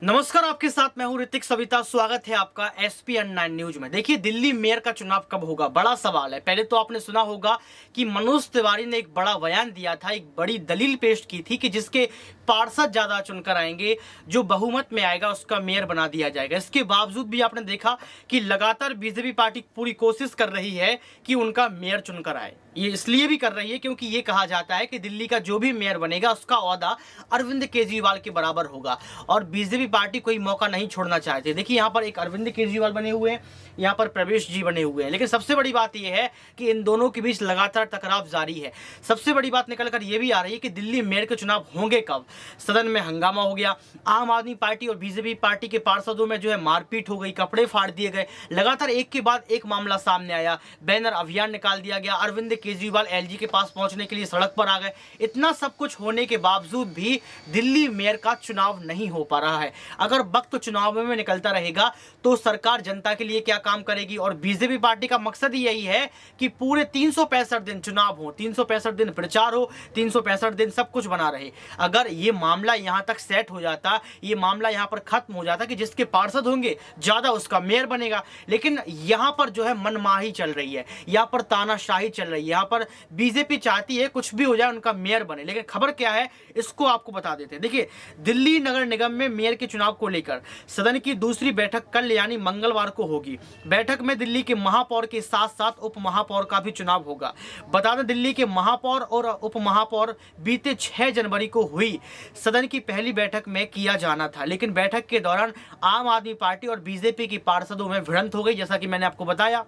नमस्कार, आपके साथ मैं हूं ऋतिक सविता। स्वागत है आपका SPN9 न्यूज में। देखिए, दिल्ली मेयर का चुनाव कब होगा, बड़ा सवाल है। पहले तो आपने सुना होगा कि मनोज तिवारी ने एक बड़ा बयान दिया था, एक बड़ी दलील पेश की थी कि जिसके पार्षद ज्यादा चुनकर आएंगे, जो बहुमत में आएगा उसका मेयर बना दिया जाएगा। इसके बावजूद भी आपने देखा कि लगातार बीजेपी पार्टी पूरी कोशिश कर रही है कि उनका मेयर चुनकर आए। ये इसलिए भी कर रही है क्योंकि ये कहा जाता है कि दिल्ली का जो भी मेयर बनेगा उसका ओहदा अरविंद केजरीवाल के बराबर होगा और बीजेपी पार्टी कोई मौका नहीं छोड़ना चाहती। देखिए, यहाँ पर एक अरविंद केजरीवाल बने हुए हैं, यहाँ पर प्रवेश जी बने हुए हैं, लेकिन सबसे बड़ी बात यह है कि इन दोनों के बीच लगातार टकराव जारी है। सबसे बड़ी बात निकल कर यह भी आ रही है कि दिल्ली मेयर के चुनाव होंगे कब। सदन में हंगामा हो गया, आम आदमी पार्टी और बीजेपी पार्टी के पार्षदों में जो है मारपीट हो गई, कपड़े फाड़ दिए गए। लगातार एक के बाद एक मामला सामने आया, बैनर अभियान निकाल दिया गया, अरविंद केजरीवाल LG के पास पहुंचने के लिए सड़क पर आ गए। इतना सब कुछ होने के बावजूद भी दिल्ली मेयर का चुनाव नहीं हो पा रहा है। अगर वक्त चुनाव में निकलता रहेगा तो सरकार जनता के लिए क्या काम करेगी। और बीजेपी पार्टी का मकसद ही यही है कि पूरे 365 दिन चुनाव हो, 365 दिन प्रचार हो, 365 दिन सब कुछ बना रहे। अगर ये मामला यहां तक सेट हो जाता, ये मामला यहां पर खत्म हो जाता कि जिसके पार्षद होंगे ज्यादा उसका मेयर बनेगा, लेकिन यहां पर जो है मनमाही चल रही है, यहां पर तानाशाही चल रही है। यहां पर बीजेपी चाहती है कुछ भी हो जाए उनका मेयर बने, लेकिन खबर क्या है इसको आपको बता देते हैं। देखिए, दिल्ली नगर निगम में मेयर के चुनाव को लेकर सदन की दूसरी बैठक कल यानी मंगलवार को होगी। बैठक में दिल्ली के महापौर के साथ साथ उप महापौर का भी चुनाव होगा। बता दें, दिल्ली के महापौर और उप महापौर बीते 6 जनवरी को हुई सदन की पहली बैठक में किया जाना था, लेकिन बैठक के दौरान आम आदमी पार्टी और बीजेपी की पार्षदों में भिड़ंत हो गई, जैसा कि मैंने आपको बताया,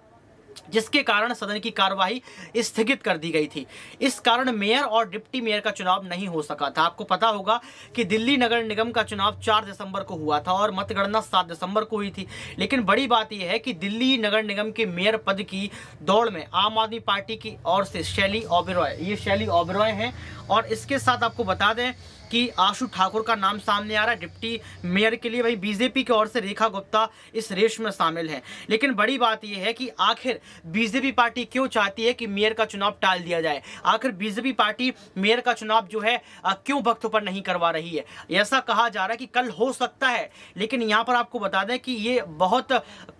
जिसके कारण सदन की कार्यवाही स्थगित कर दी गई थी। इस कारण मेयर और डिप्टी मेयर का चुनाव नहीं हो सका था। आपको पता होगा कि दिल्ली नगर निगम का चुनाव 4 दिसंबर को हुआ था और मतगणना 7 दिसंबर को हुई थी। लेकिन बड़ी बात यह है कि दिल्ली नगर निगम के मेयर पद की दौड़ में आम आदमी पार्टी की ओर से शैली ओबेरॉय हैं और इसके साथ आपको बता दें कि आशु ठाकुर का नाम सामने आ रहा है डिप्टी मेयर के लिए। वही बीजेपी की ओर से रेखा गुप्ता इस रेस में शामिल है। लेकिन बड़ी बात यह है कि आखिर बीजेपी पार्टी क्यों चाहती है कि मेयर का चुनाव टाल दिया जाए। आखिर बीजेपी पार्टी मेयर का चुनाव जो है क्यों वक्त पर नहीं करवा रही है। ऐसा कहा जा रहा है कि कल हो सकता है, लेकिन यहाँ पर आपको बता दें कि ये बहुत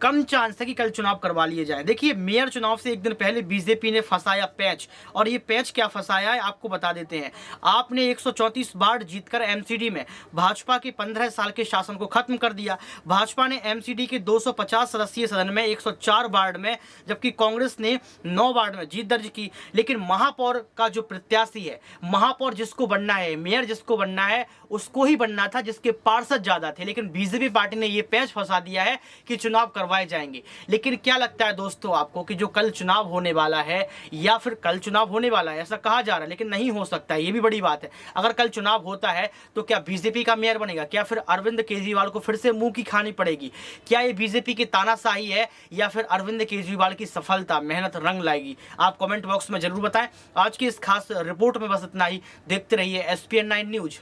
कम चांस है कि कल चुनाव करवा लिए जाए। देखिए, मेयर चुनाव से एक दिन पहले बीजेपी ने फंसाया पैच, और ये पैच क्या फंसाया है आपको बता देते हैं। आपने 134 बार जीतकर MCD में भाजपा के 15 साल के शासन को खत्म कर दिया। भाजपा ने MCD के 250 सदस्यीय सदन में 104 वार्ड में, जबकि कांग्रेस ने 9 वार्ड में जीत दर्ज की। लेकिन महापौर का जो प्रत्याशी है, महापौर जिसको बनना है, मेयर जिसको बनना है, उसको ही बनना था जिसके पार्षद ज्यादा थे। लेकिन बीजेपी पार्टी ने यह पैच फंसा दिया है कि चुनाव करवाए जाएंगे। लेकिन क्या लगता है दोस्तों आपको कि जो कल चुनाव होने वाला है, या फिर कल चुनाव होने वाला है ऐसा कहा जा रहा है, लेकिन नहीं हो सकता, ये भी बड़ी बात है। अगर कल चुनाव होता है तो क्या बीजेपी का मेयर बनेगा? क्या फिर अरविंद केजरीवाल को फिर से मुंह की खानी पड़ेगी? क्या ये बीजेपी की तानाशाही है या फिर अरविंद केजरीवाल की सफलता, मेहनत रंग लाएगी? आप कमेंट बॉक्स में जरूर बताएं। आज की इस खास रिपोर्ट में बस इतना ही। देखते रहिए SPN9 न्यूज।